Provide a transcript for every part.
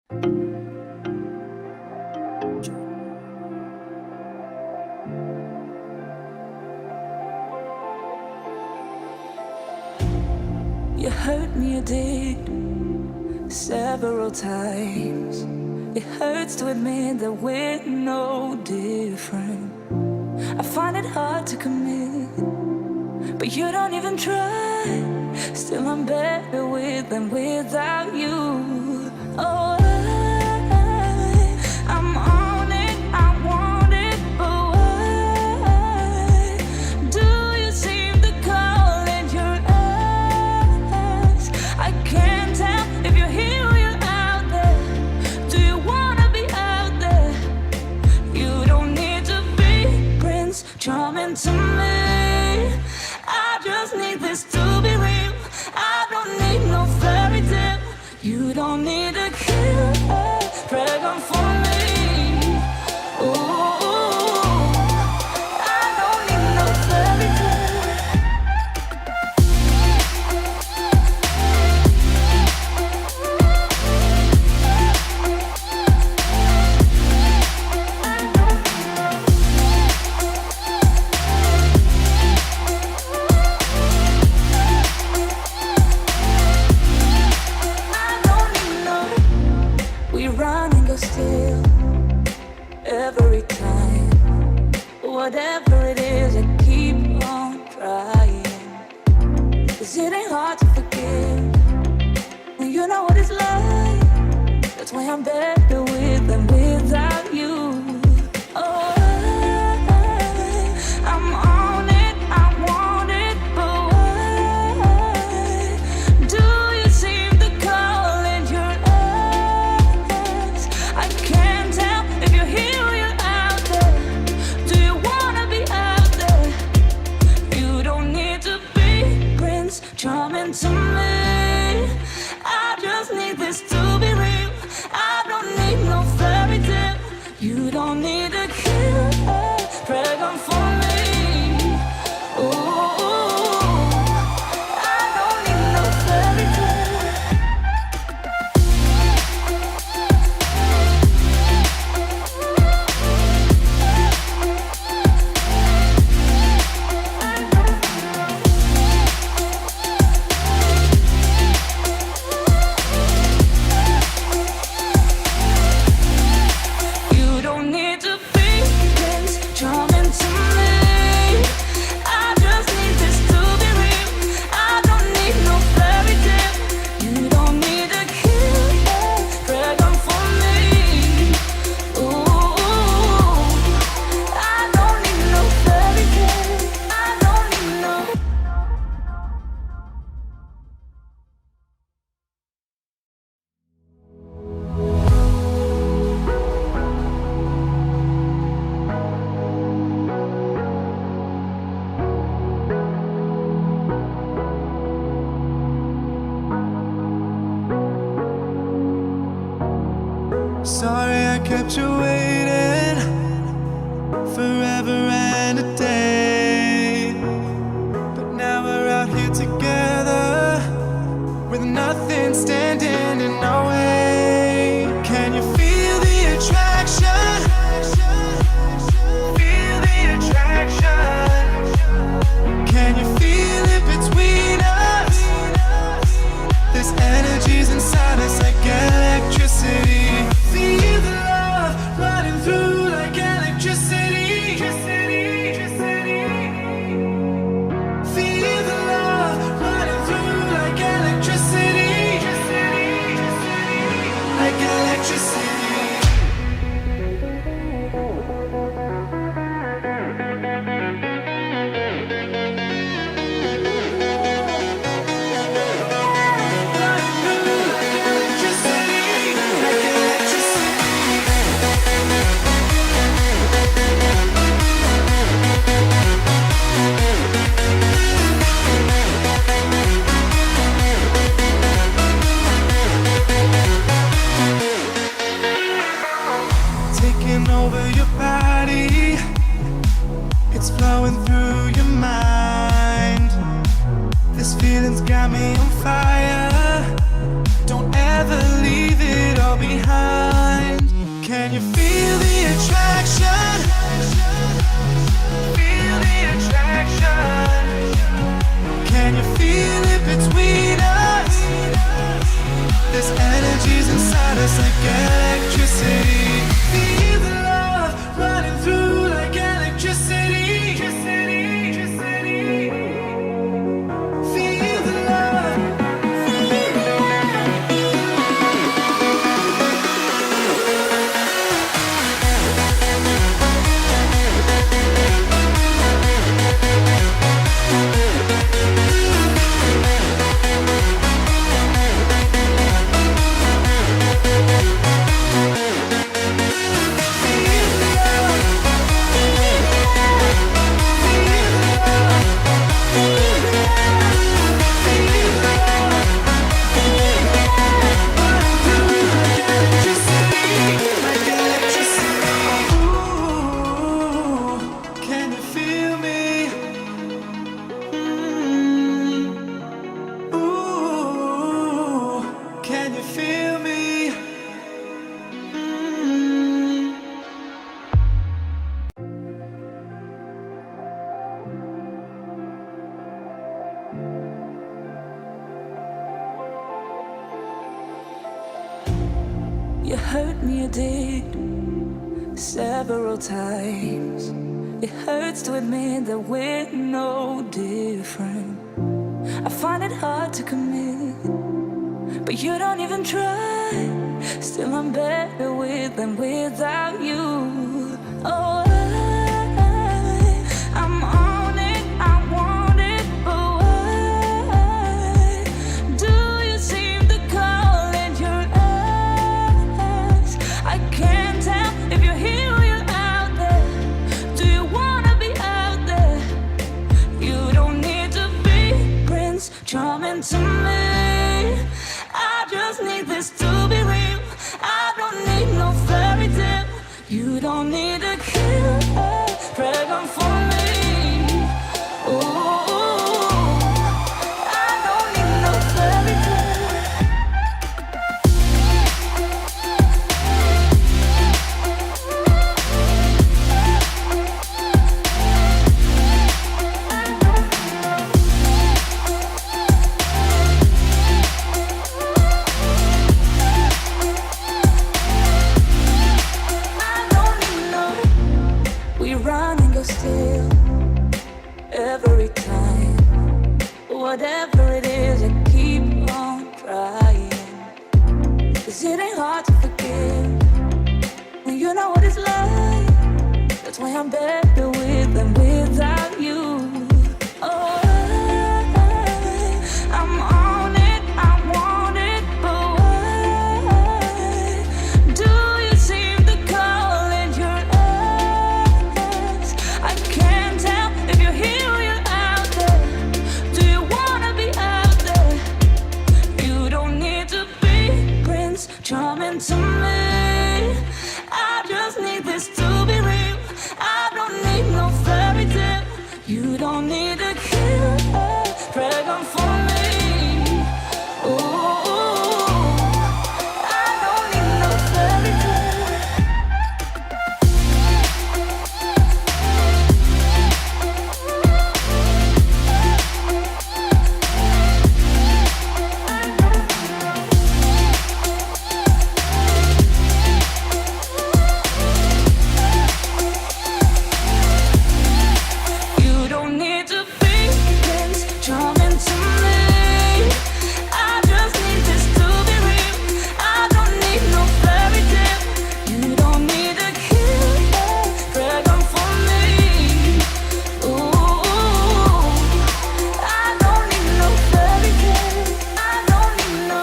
You hurt me, you did, several times. It hurts to admit that we're no different. I find it hard to commit, but you don't even try. Still I'm better with than without you. Oh, I'm on it, I want it, but why do you seem to call in your eyes? I can't tell if you're here or you're out there. Do you wanna be out there? You don't need to be Prince Charming to me. I just need this to be real. I don't need no fairy tale. You don't need a killer dragon for me. Ooh, I don't need no fairy tale. Still, every time, whatever it is, I keep on trying. 'Cause it ain't hard to forgive when you know what it's like. That's why I'm better with than without you. Oh, I'm on it, I want it, but why do you seem to call in your eyes? I can't tell if you're here or you're out there. Do you wanna be out there? You don't need to be Prince Charming to me. I just need this to be real. I don't need no fairy tale. You don't need a killer dragon for me. Ooh, I don't need no fairy tale. You don't need to be Prince Charming to me. I just need this to be real. I don't need no fairy tale. You don't need a killer dragon for me. Ooh, I don't need no fairy tale. I don't need no. Sorry I kept you waiting forever and a day. But now we're out here together with nothing standing in our way. Can you feel the attraction? Feel the attraction. Can you feel it between us? This energy's inside us like electricity. Feel the love running through like electricity. Feel the love running through like electricity. Like electricity. Taking over your body, it's flowing through your mind. This feeling's got me on fire. Don't ever leave it all behind. Can you feel the attraction? Feel the attraction. Can you feel it between us? There's energies inside us like electricity. Feel the love running through like electricity. Feel the love. You hurt me, you did, several times. It hurts to admit that we're no different. I find it hard to commit, but you don't even try. Still I'm better with than without you. Oh, I'm on it, I want it, but why do you seem to call it your eyes? I can't tell if you're here or you're out there. Do you wanna be out there? You don't need to be Prince Charming to me. I just need this to be real. I don't need no fairy tale. You don't need a killer pregnant for me. Ooh, I don't need no fairy tale. We run and go still every time. Whatever it is, I keep on trying. 'Cause it ain't hard to forgive when you know what it's like. That's why I'm better with than without you. Oh, I'm on it, I want it, but why do you seem to call it your eyes? I can't tell if you're here or you're out there. Do you wanna be out there? You don't need to be Prince Charming to me. I just need this to be real. I don't need no fairy tale. You don't need a killer pregnant for me. Ooh, I don't need no fairy tale. You don't need to be Prince Charming to me. I just need this to be real. I don't need no fairy tale. You don't need a killer pregnant for me. Ooh, I don't need no fairy tale. I don't need no.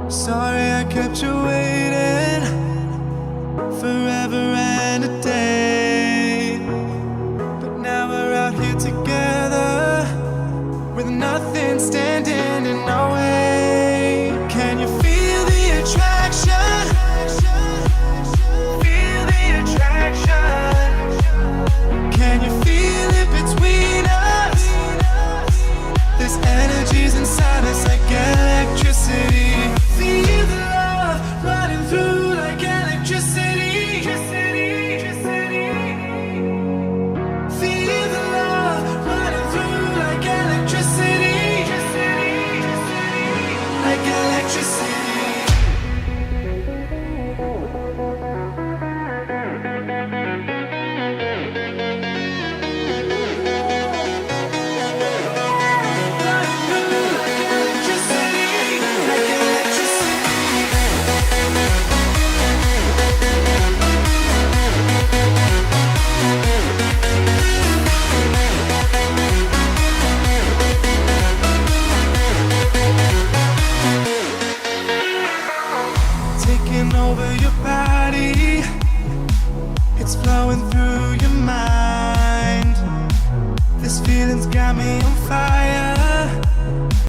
Sorry I kept you waiting forever and a day. But now we're out here together with nothing nothing standing in our way. Can you feel the attraction? Feel the attraction. Can you feel it between us? This energy's inside us like electricity. Feel the love running through like electricity. Feel the love running through like electricity. Like electricity. Taking over your body, it's flowing through your mind. This feeling's got me on fire.